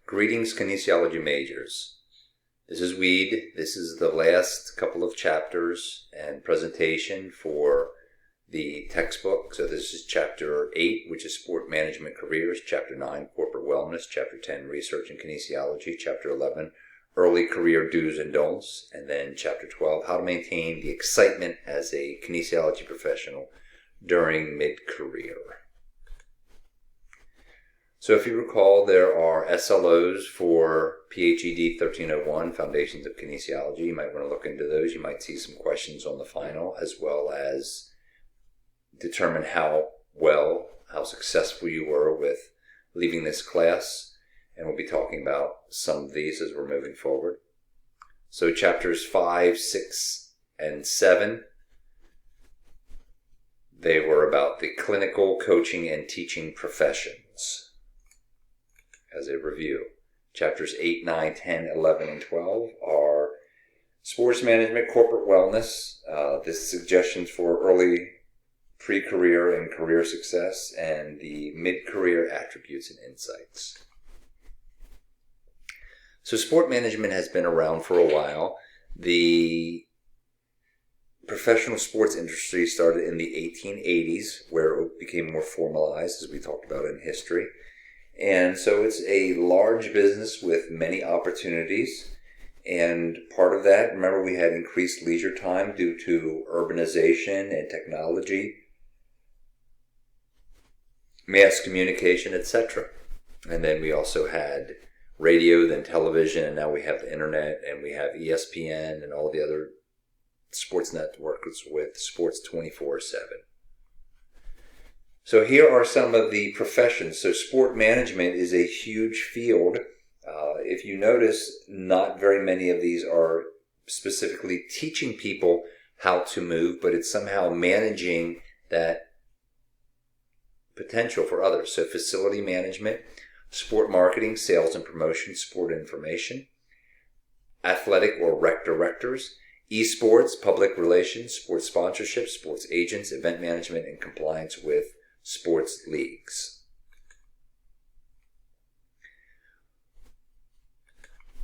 Greetings, kinesiology majors. This is Weed. This is the last couple of chapters and presentation for the textbook. So this is Chapter 8, which is Sport Management Careers, Chapter 9, Corporate Wellness, Chapter 10, Research in Kinesiology, Chapter 11, Early Career Do's and Don'ts, and then Chapter 12, How to Maintain the Excitement as a Kinesiology Professional During Mid-Career. So if you recall, there are SLOs for PhD 1301, Foundations of Kinesiology. You might want to look into those. You might see some questions on the final, as well as determine how successful you were with leaving this class. And we'll be talking about some of these as we're moving forward. So chapters 5, 6, and 7, they were about the clinical, coaching, and teaching professions. As a review, chapters 8, 9, 10, 11, and 12 are sports management, corporate wellness, this suggestions for early pre-career and career success, and the mid-career attributes and insights. So sport management has been around for a while. The professional sports industry started in the 1880s, where it became more formalized, as we talked about in history. And so it's a large business with many opportunities. And part of that, remember, we had increased leisure time due to urbanization and technology, mass communication, etc. And then we also had radio, then television, and now we have the internet, and we have ESPN and all the other sports networks with sports 24/7. So here are some of the professions. So sport management is a huge field. If you notice, not very many of these are specifically teaching people how to move, but it's somehow managing that potential for others. So facility management, sport marketing, sales and promotion, sport information, athletic or rec directors, esports, public relations, sports sponsorship, sports agents, event management, and compliance with sports leagues.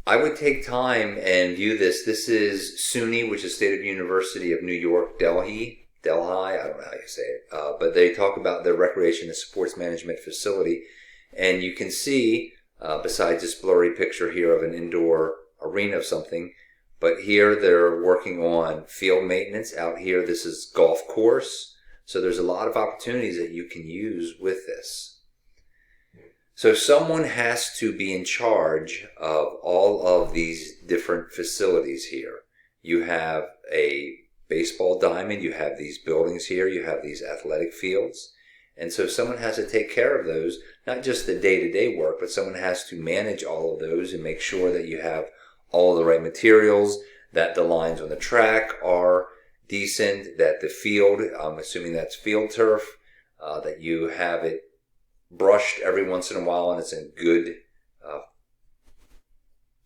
I would take time and view this. This is SUNY, which is State of University of New York, Delhi, I don't know how you say it, but they talk about their recreation and sports management facility. And you can see, besides this blurry picture here of an indoor arena of something, but here they're working on field maintenance. Out here, this is golf course. So there's a lot of opportunities that you can use with this. So someone has to be in charge of all of these different facilities here. You have a baseball diamond, you have these buildings here, you have these athletic fields. And so someone has to take care of those, not just the day-to-day work, but someone has to manage all of those and make sure that you have all the right materials, that the lines on the track are decent, that the field, I'm assuming that's field turf, that you have it brushed every once in a while and it's in good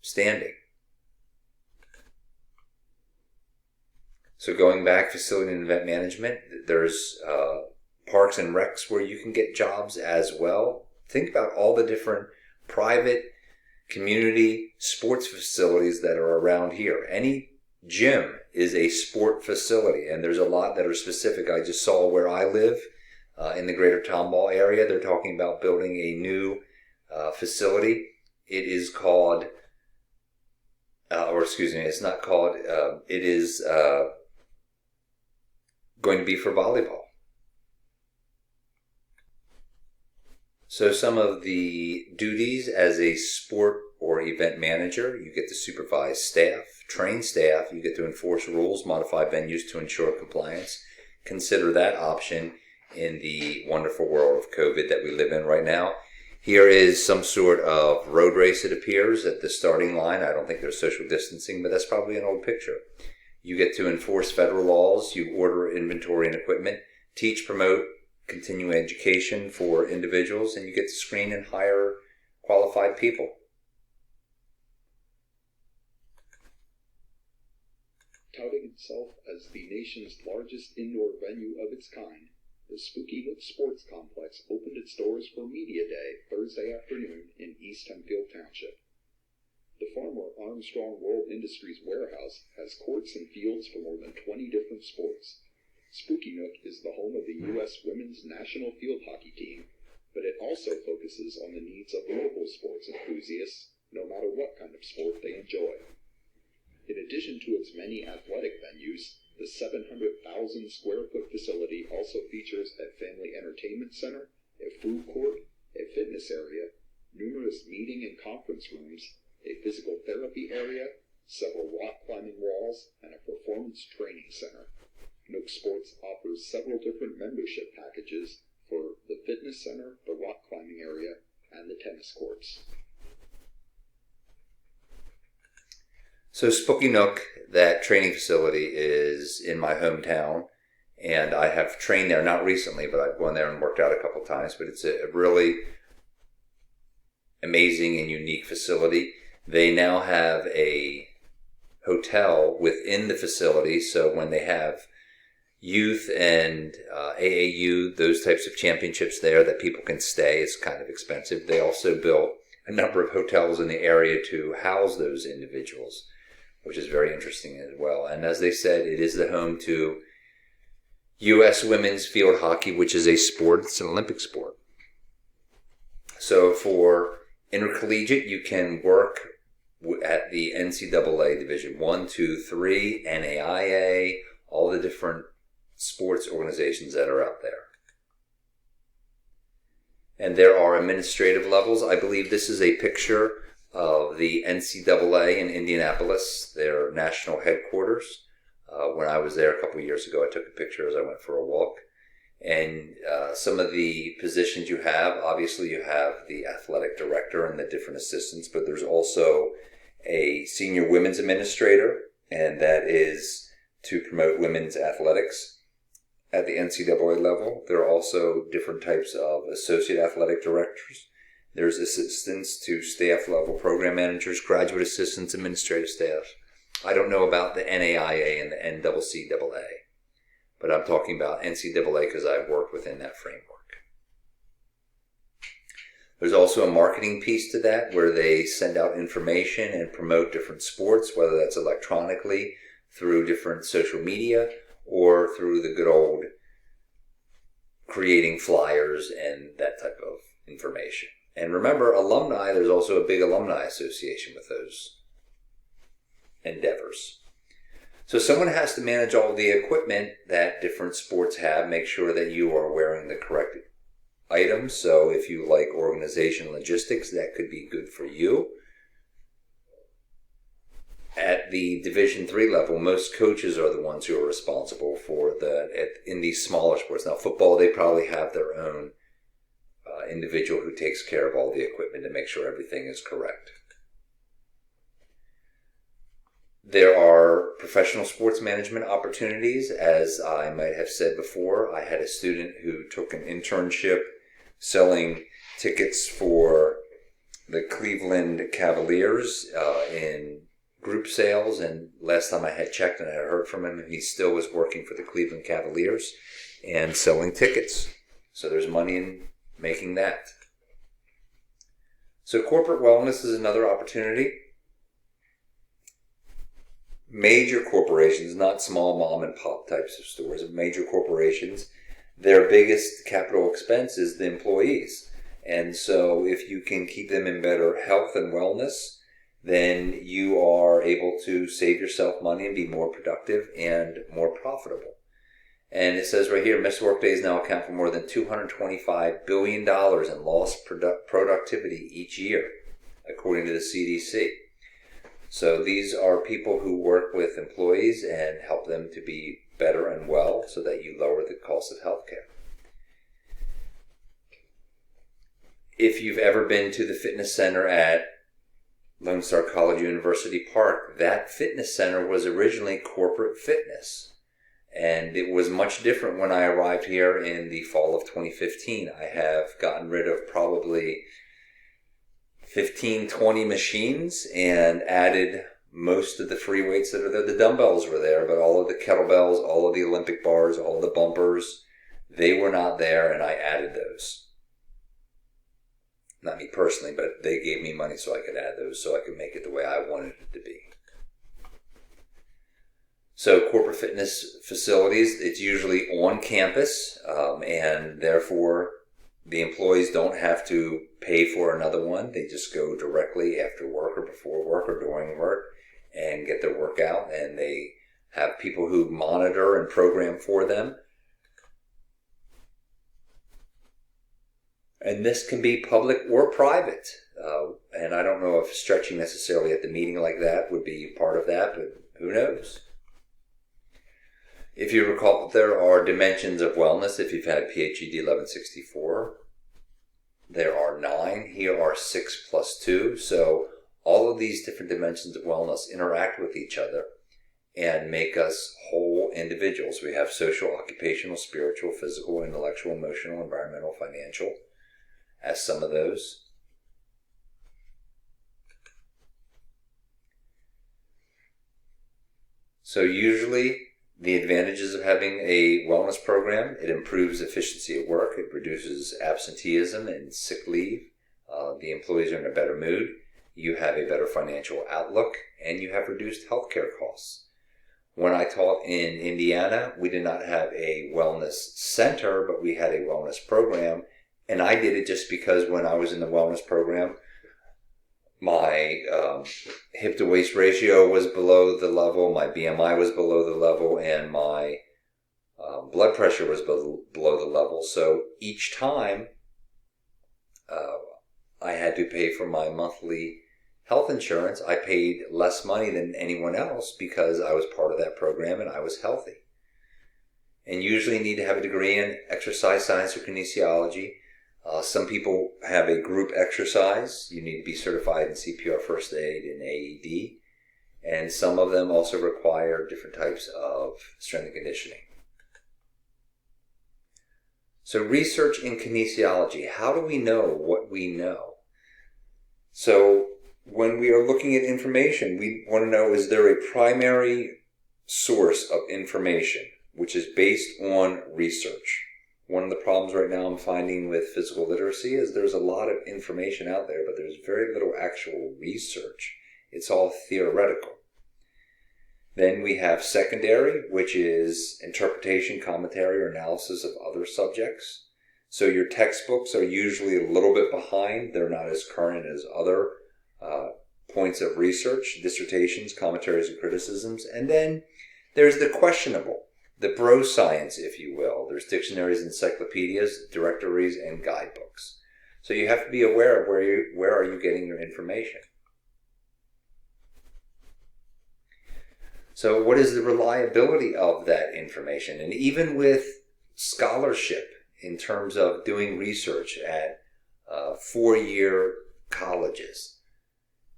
standing. So going back, facility and event management, there's parks and recs where you can get jobs as well. Think about all the different private community sports facilities that are around here. Any gym is a sport facility, and there's a lot that are specific. I just saw where I live in the greater Tomball area. They're talking about building a new facility. It is called, it's not called, it is going to be for volleyball. So some of the duties as a sport or event manager: you get to supervise staff, train staff, you get to enforce rules, modify venues to ensure compliance. Consider that option in the wonderful world of COVID that we live in right now. Here is some sort of road race, it appears, at the starting line. I don't think there's social distancing, but that's probably an old picture. You get to enforce federal laws, you order inventory and equipment, teach, promote, continuing education for individuals, and you get to screen and hire qualified people. Touting itself as the nation's largest indoor venue of its kind, The Spooky Nook Sports Complex opened its doors for Media Day Thursday afternoon in East Hempfield Township. The former Armstrong World Industries warehouse has courts and fields for more than 20 different sports. Spooky Nook is the home of the U.S. Women's National Field Hockey Team, but it also focuses on the needs of local sports enthusiasts, no matter what kind of sport they enjoy. In addition to its many athletic venues, the 700,000 square foot facility also features a family entertainment center, a food court, a fitness area, numerous meeting and conference rooms, a physical therapy area, several rock climbing walls, and a performance training center. Nook Sports offers several different membership packages for the fitness center, the rock climbing area, and the tennis courts. So Spooky Nook, that training facility, is in my hometown, and I have trained there, not recently, but I've gone there and worked out a couple times, but it's a really amazing and unique facility. They now have a hotel within the facility, so when they have youth and AAU, those types of championships there that people can stay, it's kind of expensive. They also built a number of hotels in the area to house those individuals, which is very interesting as well. And as they said, it is the home to U.S. women's field hockey, which is a sport. It's an Olympic sport. So for intercollegiate, you can work at the NCAA Division 1, 2, 3, NAIA, all the different sports organizations that are out there. And there are administrative levels. I believe this is a picture of the NCAA in Indianapolis, their national headquarters. When I was there a couple of years ago, I took a picture as I went for a walk. And some of the positions you have, obviously you have the athletic director and the different assistants, but there's also a senior women's administrator, and that is to promote women's athletics at the NCAA level. There are also different types of associate athletic directors. There's assistants to staff level program managers, graduate assistants, administrative staff. I don't know about the NAIA and the NCCAA, but I'm talking about NCAA because I've worked within that framework. There's also a marketing piece to that where they send out information and promote different sports, whether that's electronically through different social media or through the good old creating flyers and that type of information. And remember, alumni, there's also a big alumni association with those endeavors. So someone has to manage all the equipment that different sports have, make sure that you are wearing the correct items. So if you like organization logistics, that could be good for you. At the Division III level, most coaches are the ones who are responsible for in these smaller sports. Now, football, they probably have their own individual who takes care of all the equipment to make sure everything is correct. There are professional sports management opportunities. As I might have said before, I had a student who took an internship selling tickets for the Cleveland Cavaliers in group sales, and last time I had checked and I had heard from him, he still was working for the Cleveland Cavaliers and selling tickets. So there's money in making that. So corporate wellness is another opportunity. Major corporations, not small mom and pop types of stores, major corporations, their biggest capital expense is the employees. And so if you can keep them in better health and wellness, then you are able to save yourself money and be more productive and more profitable. And it says right here, missed work days now account for more than $225 billion in lost productivity each year, according to the CDC. So these are people who work with employees and help them to be better and well so that you lower the cost of healthcare. If you've ever been to the fitness center at Lone Star College University Park, that fitness center was originally corporate fitness. And it was much different when I arrived here in the fall of 2015. I have gotten rid of probably 15, 20 machines and added most of the free weights that are there. The dumbbells were there, but all of the kettlebells, all of the Olympic bars, all the bumpers, They were not there, and I added those. Not me personally, but they gave me money so I could add those, so I could make it the way I wanted it to be. So corporate fitness facilities, it's usually on campus, and therefore the employees don't have to pay for another one. They just go directly after work or before work or during work and get their workout, and they have people who monitor and program for them. And this can be public or private. And I don't know if stretching necessarily at the meeting like that would be part of that, but who knows? If you recall, there are dimensions of wellness. If you've had PHED 1164, there are 9. Here are 6 plus 2. So all of these different dimensions of wellness interact with each other and make us whole individuals. We have social, occupational, spiritual, physical, intellectual, emotional, environmental, financial, as some of those. So usually the advantages of having a wellness program: it improves efficiency at work, it reduces absenteeism and sick leave, the employees are in a better mood, you have a better financial outlook, and you have reduced healthcare costs. When I taught in Indiana, we did not have a wellness center, but we had a wellness program, and I did it just because when I was in the wellness program, my hip to waist ratio was below the level, my BMI was below the level, and my blood pressure was below the level. So each time I had to pay for my monthly health insurance, I paid less money than anyone else because I was part of that program and I was healthy. And usually you need to have a degree in exercise science or kinesiology. Some people have a group exercise. You need to be certified in CPR, first aid, and AED. And some of them also require different types of strength and conditioning. So research in kinesiology. How do we know what we know? So when we are looking at information, we want to know, is there a primary source of information which is based on research? One of the problems right now I'm finding with physical literacy is there's a lot of information out there, but there's very little actual research. It's all theoretical. Then we have secondary, which is interpretation, commentary, or analysis of other subjects. So your textbooks are usually a little bit behind. They're not as current as other points of research, dissertations, commentaries, and criticisms. And then there's the questionable, the bro science, if you will. There's dictionaries, encyclopedias, directories, and guidebooks. So you have to be aware of where are you getting your information. So what is the reliability of that information? And even with scholarship, in terms of doing research at 4-year colleges,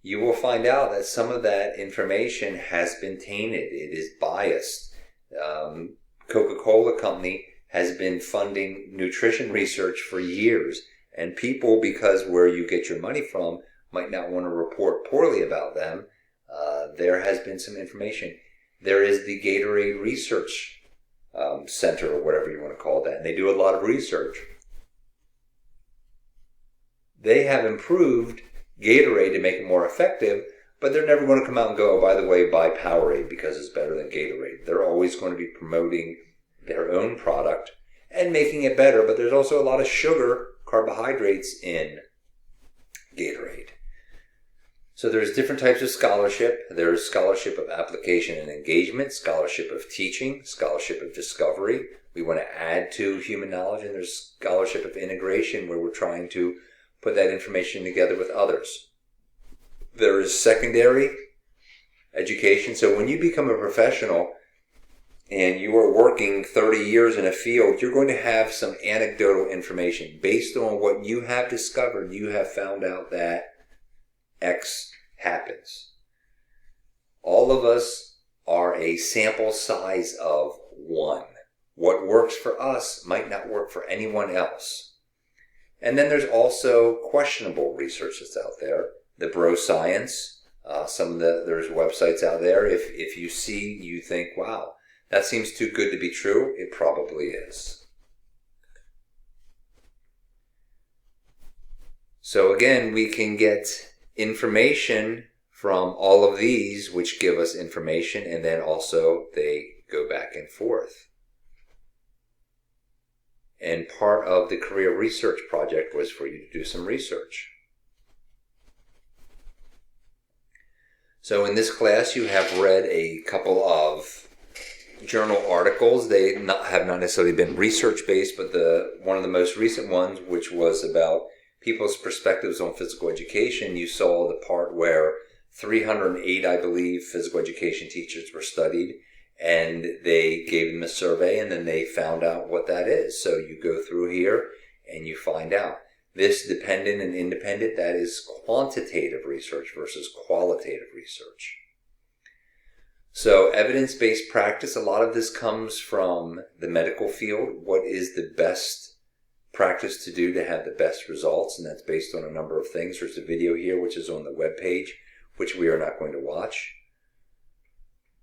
you will find out that some of that information has been tainted. It is biased. Coca-Cola Company has been funding nutrition research for years, and people, because where you get your money from, might not want to report poorly about them. There has been some information. There is the Gatorade Research Center, or whatever you want to call that, and they do a lot of research. They have improved Gatorade to make it more effective, but they're never going to come out and go, oh, by the way, buy Powerade because it's better than Gatorade. They're always going to be promoting their own product and making it better, but there's also a lot of sugar, carbohydrates in Gatorade. So there's different types of scholarship. There's scholarship of application and engagement, scholarship of teaching, scholarship of discovery. We want to add to human knowledge, and there's scholarship of integration, where we're trying to put that information together with others. There is secondary education. So when you become a professional and you are working 30 years in a field, you're going to have some anecdotal information based on what you have discovered. You have found out that X happens. All of us are a sample size of 1. What works for us might not work for anyone else. And then there's also questionable research that's out there. The bro science, there's websites out there. If you see, you think, wow, that seems too good to be true, it probably is. So again, we can get information from all of these, which give us information, and then also they go back and forth. And part of the career research project was for you to do some research. So in this class, you have read a couple of journal articles. They have not necessarily been research-based, but one of the most recent ones, which was about people's perspectives on physical education, you saw the part where 308, I believe, physical education teachers were studied, and they gave them a survey, and then they found out what that is. So you go through here, and you find out. This dependent and independent, that is quantitative research versus qualitative research. So evidence-based practice, a lot of this comes from the medical field. What is the best practice to do to have the best results? And that's based on a number of things. There's a video here which is on the webpage, which we are not going to watch,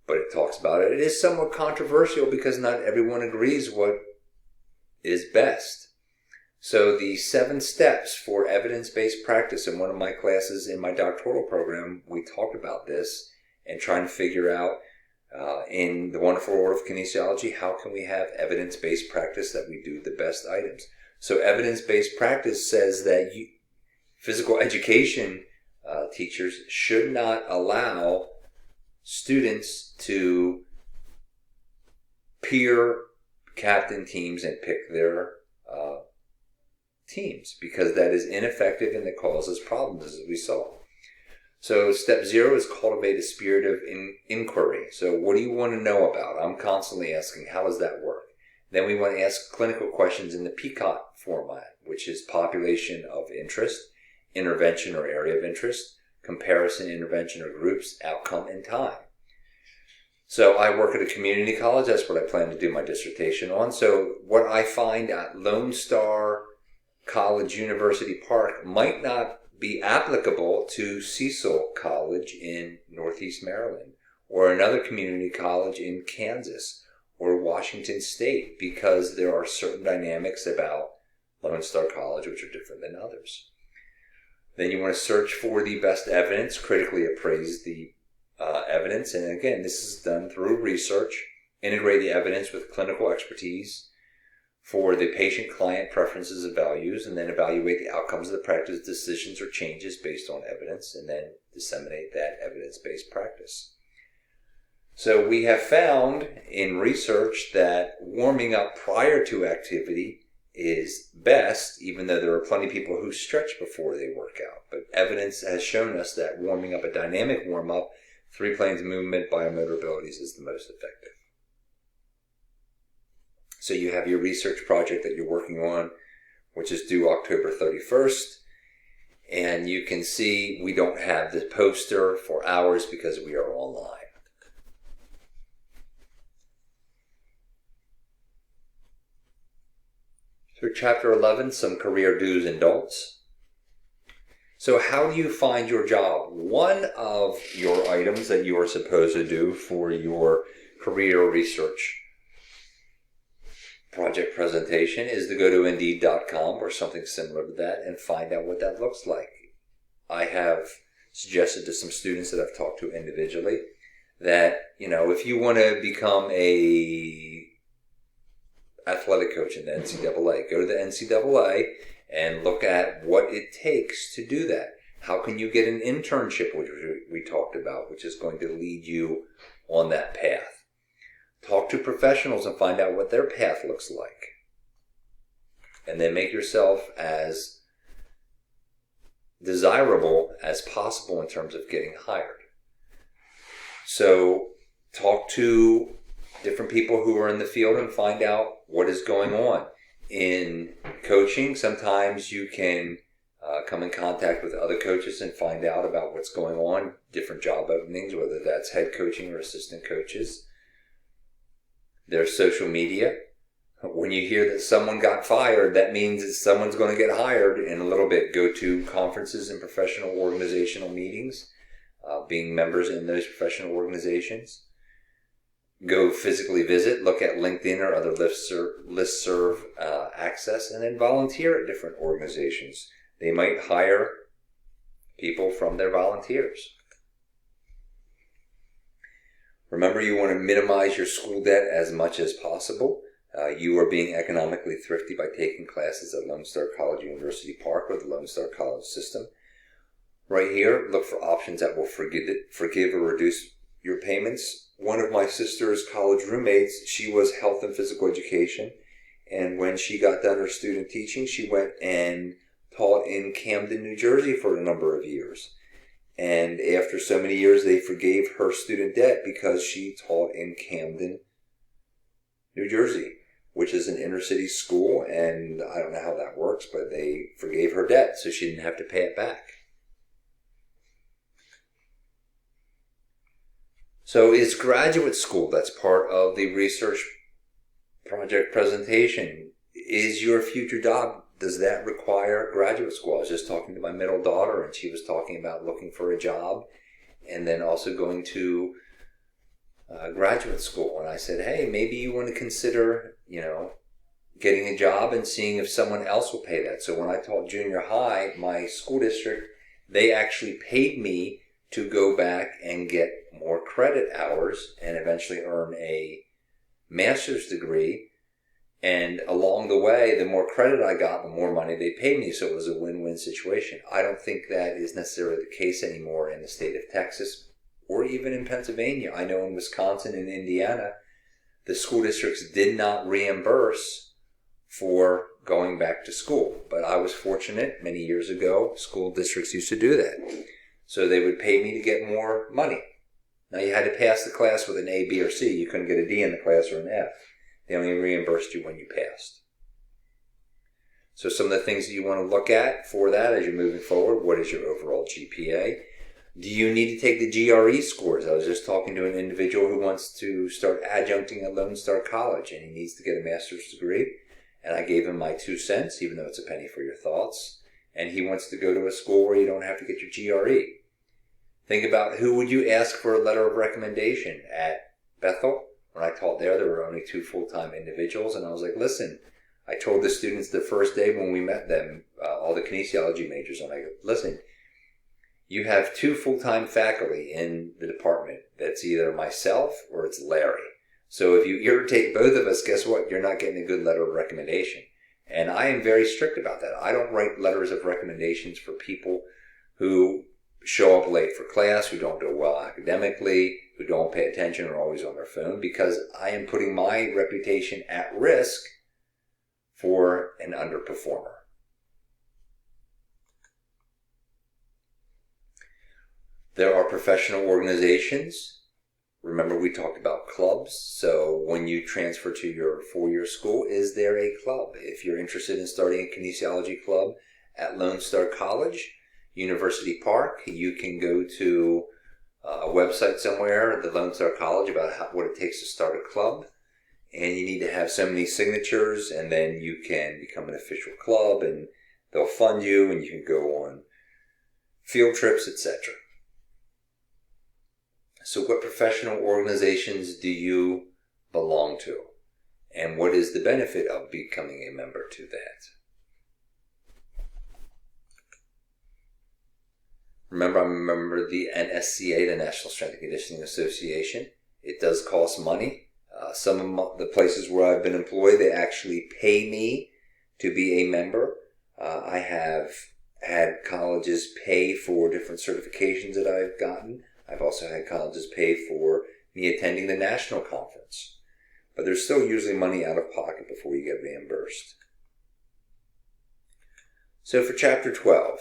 but it talks about it. It is somewhat controversial because not everyone agrees what is best. So the 7 steps for evidence-based practice, in one of my classes in my doctoral program, we talked about this and trying to figure out in the wonderful world of kinesiology, how can we have evidence-based practice that we do the best items? So evidence-based practice says that physical education teachers should not allow students to peer captain teams and pick their teams, because that is ineffective and it causes problems, as we saw. So step 0 is cultivate a spirit of inquiry. So what do you want to know about? I'm constantly asking, how does that work? Then we want to ask clinical questions in the PCOT format, which is population of interest, intervention or area of interest, comparison, intervention or groups, outcome, and time. So I work at a community college. That's what I plan to do my dissertation on. So what I find at Lone Star College, University Park might not be applicable to Cecil College in Northeast Maryland, or another community college in Kansas or Washington State, because there are certain dynamics about Lone Star College which are different than others. Then you want to search for the best evidence, critically appraise the evidence, and again, this is done through research. Integrate the evidence with clinical expertise for the patient-client preferences and values, and then evaluate the outcomes of the practice decisions or changes based on evidence, and then disseminate that evidence-based practice. So we have found in research that warming up prior to activity is best, even though there are plenty of people who stretch before they work out. But evidence has shown us that warming up, a dynamic warm-up, 3 planes of movement, biomotor abilities, is the most effective. So you have your research project that you're working on, which is due October 31st. And you can see we don't have the poster for ours because we are online. So chapter 11, some career do's and don'ts. So how do you find your job? One of your items that you are supposed to do for your career research project presentation is to go to Indeed.com or something similar to that and find out what that looks like. I have suggested to some students that I've talked to individually that, if you want to become a athletic coach in the NCAA, go to the NCAA and look at what it takes to do that. How can you get an internship, which we talked about, which is going to lead you on that path? Talk to professionals and find out what their path looks like. And then make yourself as desirable as possible in terms of getting hired. So talk to different people who are in the field and find out what is going on. In coaching, sometimes you can come in contact with other coaches and find out about what's going on, different job openings, whether that's head coaching or assistant coaches. There's social media. When you hear that someone got fired, that means that someone's going to get hired in a little bit. Go to conferences and professional organizational meetings, being members in those professional organizations. Go physically visit, look at LinkedIn or other listserv access, and then volunteer at different organizations. they might hire people from their volunteers. Remember, you want to minimize your school debt as much as possible. You are being economically thrifty by taking classes at Lone Star College, University Park, or the Lone Star College system. Right here, look for options that will forgive or reduce your payments. One of my sister's college roommates, she was health and physical education, and when she got done her student teaching, she went and taught in Camden, New Jersey for a number of years. And after so many years, they forgave her student debt because she taught in Camden, New Jersey, which is an inner city school, and I don't know how that works, but they forgave her debt so she didn't have to pay it back. So is graduate school, that's part of the research project presentation, is your future job, does that require graduate school? I was just talking to my middle daughter, and she was talking about looking for a job and then also going to graduate school. And I said, hey, maybe you want to consider, getting a job and seeing if someone else will pay that. So when I taught junior high, my school district, they actually paid me to go back and get more credit hours and eventually earn a master's degree. And along the way, the more credit I got, the more money they paid me. So it was a win-win situation. I don't think that is necessarily the case anymore in the state of Texas or even in Pennsylvania. I know in Wisconsin and Indiana, the school districts did not reimburse for going back to school. But I was fortunate many years ago, school districts used to do that. So they would pay me to get more money. Now you had to pass the class with an A, B, or C. You couldn't get a D in the class or an F. They only reimbursed you when you passed. So some of the things that you want to look at for that as you're moving forward, what is your overall GPA? Do you need to take the GRE scores? I was just talking to an individual who wants to start adjuncting at Lone Star College, and he needs to get a master's degree. And I gave him my 2 cents, even though it's a penny for your thoughts. And he wants to go to a school where you don't have to get your GRE. Think about who would you ask for a letter of recommendation at Bethel. When I taught there were only 2 full-time individuals, and I was like, listen, I told the students the first day when we met them, all the kinesiology majors, and I go, listen, you have 2 full-time faculty in the department. That's either myself or it's Larry. So if you irritate both of us, guess what? You're not getting a good letter of recommendation. And I am very strict about that. I don't write letters of recommendations for people who show up late for class, who don't do well academically, who don't pay attention, or always on their phone, because I am putting my reputation at risk for an underperformer. There are professional organizations. Remember, we talked about clubs. So when you transfer to your 4-year school, is there a club? If you're interested in starting a kinesiology club at Lone Star College, University Park, you can go to a website somewhere, the Lone Star College, about what it takes to start a club. And you need to have so many signatures, and then you can become an official club, and they'll fund you, and you can go on field trips, etc. So what professional organizations do you belong to? And what is the benefit of becoming a member to that? Remember, I'm a member of the NSCA, the National Strength and Conditioning Association. It does cost money. Some of the places where I've been employed, they actually pay me to be a member. I have had colleges pay for different certifications that I've gotten. I've also had colleges pay for me attending the national conference. But there's still usually money out of pocket before you get reimbursed. So for Chapter 12,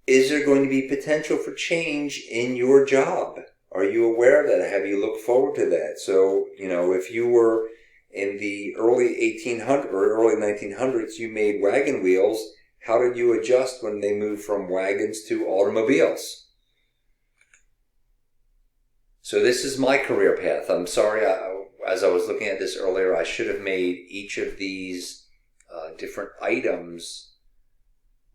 is there going to be potential for change in your job? Are you aware of that? Have you looked forward to that? So, if you were in the early 1800s or early 1900s, you made wagon wheels. How did you adjust when they moved from wagons to automobiles? So this is my career path. I'm sorry, as I was looking at this earlier, I should have made each of these different items,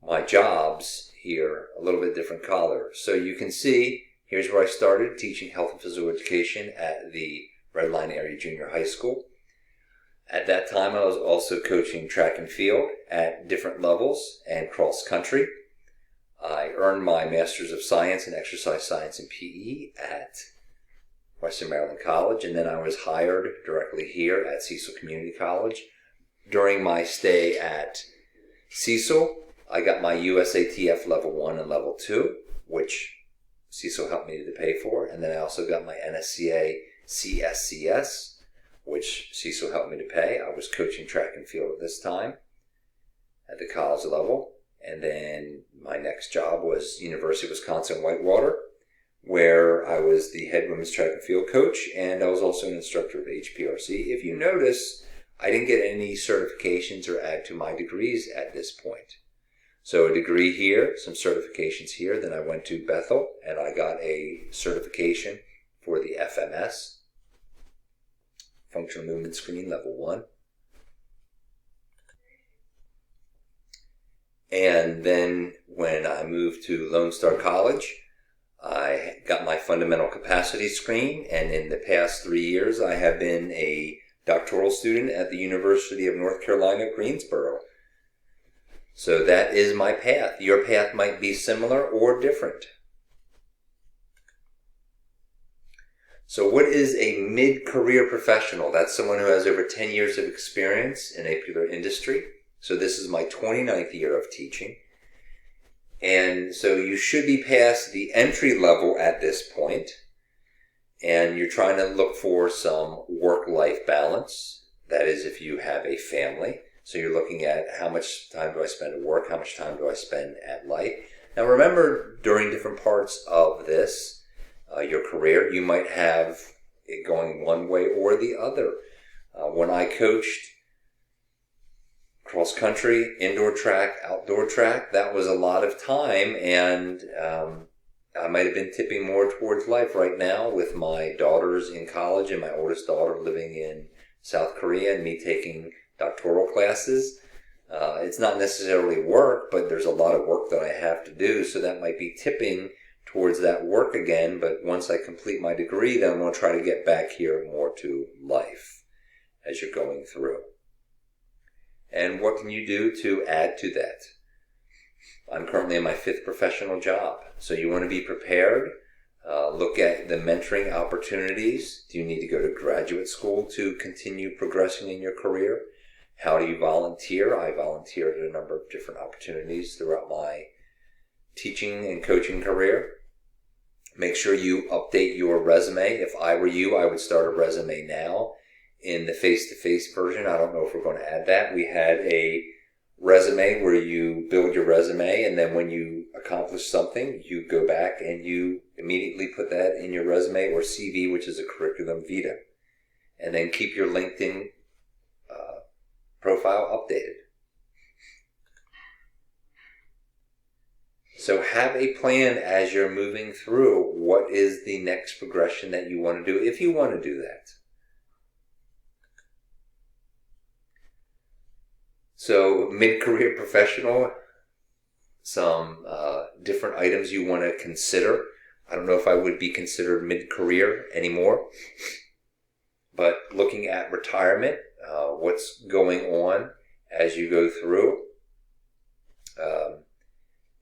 my jobs here, a little bit different color. So you can see, here's where I started teaching health and physical education at the Red Line Area Junior High School. At that time, I was also coaching track and field at different levels and cross country. I earned my Master's of Science in Exercise Science and PE at Western Maryland College, and then I was hired directly here at Cecil Community College. During my stay at Cecil, I got my USATF Level 1 and Level 2, which Cecil helped me to pay for, and then I also got my NSCA CSCS, which Cecil helped me to pay. I was coaching track and field at this time at the college level, and then my next job was University of Wisconsin-Whitewater, where I was the head women's track and field coach, and I was also an instructor of HPRC. If you notice, I didn't get any certifications or add to my degrees at this point. So a degree here, some certifications here, then I went to Bethel, and I got a certification for the FMS, Functional Movement Screen Level 1. And then when I moved to Lone Star College, I got my fundamental capacity screen, and in the past 3 years, I have been a doctoral student at the University of North Carolina, Greensboro. So that is my path. Your path might be similar or different. So what is a mid-career professional? That's someone who has over 10 years of experience in a particular industry. So this is my 29th year of teaching. And so you should be past the entry level at this point. And you're trying to look for some work-life balance. That is, if you have a family. So you're looking at how much time do I spend at work, how much time do I spend at life. Now remember, during different parts of this, your career, you might have it going one way or the other. When I coached cross country, indoor track, outdoor track, that was a lot of time, and I might have been tipping more towards life right now with my daughters in college and my oldest daughter living in South Korea and me taking doctoral classes. It's not necessarily work, but there's a lot of work that I have to do, so that might be tipping towards that work again. But once I complete my degree, then I'm going to try to get back here more to life as you're going through. And what can you do to add to that? I'm currently in my 5th professional job. So you want to be prepared. Look at the mentoring opportunities. Do you need to go to graduate school to continue progressing in your career? How do you volunteer? I volunteered at a number of different opportunities throughout my teaching and coaching career. Make sure you update your resume. If I were you, I would start a resume now in the face-to-face version. I don't know if we're going to add that. We had a resume where you build your resume, and then when you accomplish something, you go back and you immediately put that in your resume or CV, which is a curriculum vitae. And then keep your LinkedIn profile updated. So have a plan as you're moving through. What is the next progression that you want to do, if you want to do that? So mid-career professional, some different items you want to consider. I don't know if I would be considered mid-career anymore, but looking at retirement, what's going on as you go through.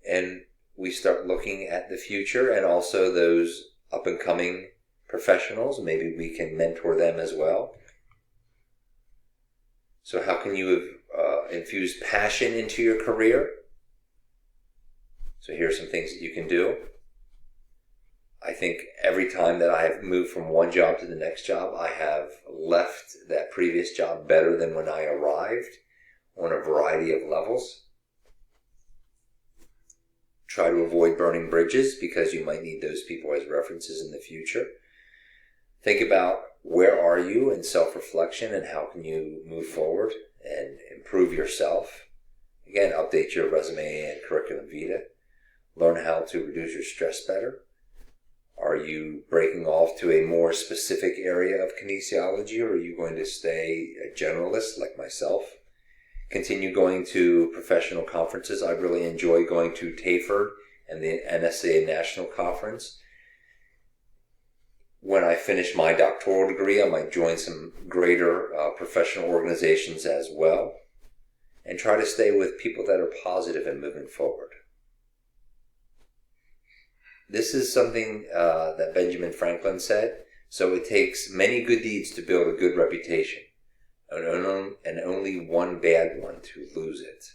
And we start looking at the future and also those up-and-coming professionals. Maybe we can mentor them as well. So how can you infuse passion into your career? So here are some things that you can do. I think every time that I have moved from one job to the next job, I have left that previous job better than when I arrived on a variety of levels. Try to avoid burning bridges because you might need those people as references in the future. Think about where are you in self-reflection and how can you move forward and improve yourself. Again, update your resume and curriculum vitae. Learn how to reduce your stress better. Are you breaking off to a more specific area of kinesiology, or are you going to stay a generalist like myself? Continue going to professional conferences. I really enjoy going to TAFER and the NSA National Conference. when I finish my doctoral degree, I might join some greater professional organizations as well, and try to stay with people that are positive and moving forward. This is something that Benjamin Franklin said. So it takes many good deeds to build a good reputation, and only one bad one to lose it.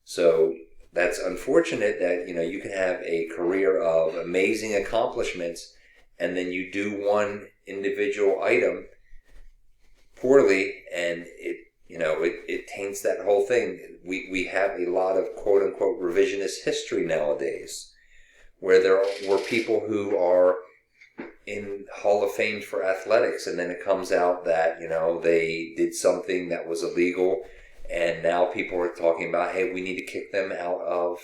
So that's unfortunate that, you can have a career of amazing accomplishments, and then you do one individual item poorly, and it taints that whole thing. We have a lot of quote unquote revisionist history nowadays, where there were people who are in Hall of Fame for athletics, and then it comes out that, they did something that was illegal, and now people are talking about, hey, we need to kick them out of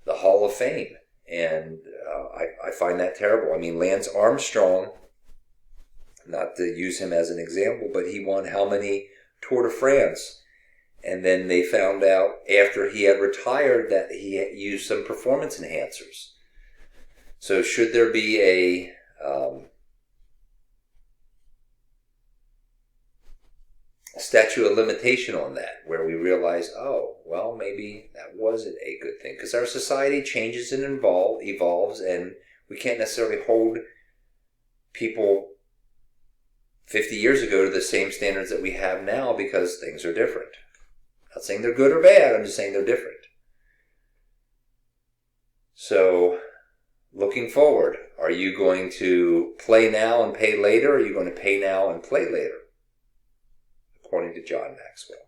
the Hall of Fame. And I find that terrible. I mean, Lance Armstrong, not to use him as an example, but he won how many Tour de France? And then they found out after he had retired that he had used some performance enhancers. So should there be a statute of limitation on that, where we realize, oh, well, maybe that wasn't a good thing? Because our society changes and evolves, and we can't necessarily hold people 50 years ago to the same standards that we have now, because things are different. I'm not saying they're good or bad, I'm just saying they're different. So, looking forward, are you going to play now and pay later, or are you going to pay now and play later? According to John Maxwell.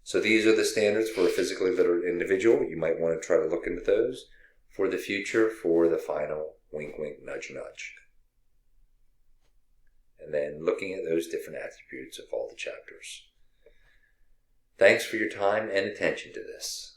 So these are the standards for a physically literate individual. You might want to try to look into those for the future, for the final wink, wink, nudge, nudge. And then looking at those different attributes of all the chapters. Thanks for your time and attention to this.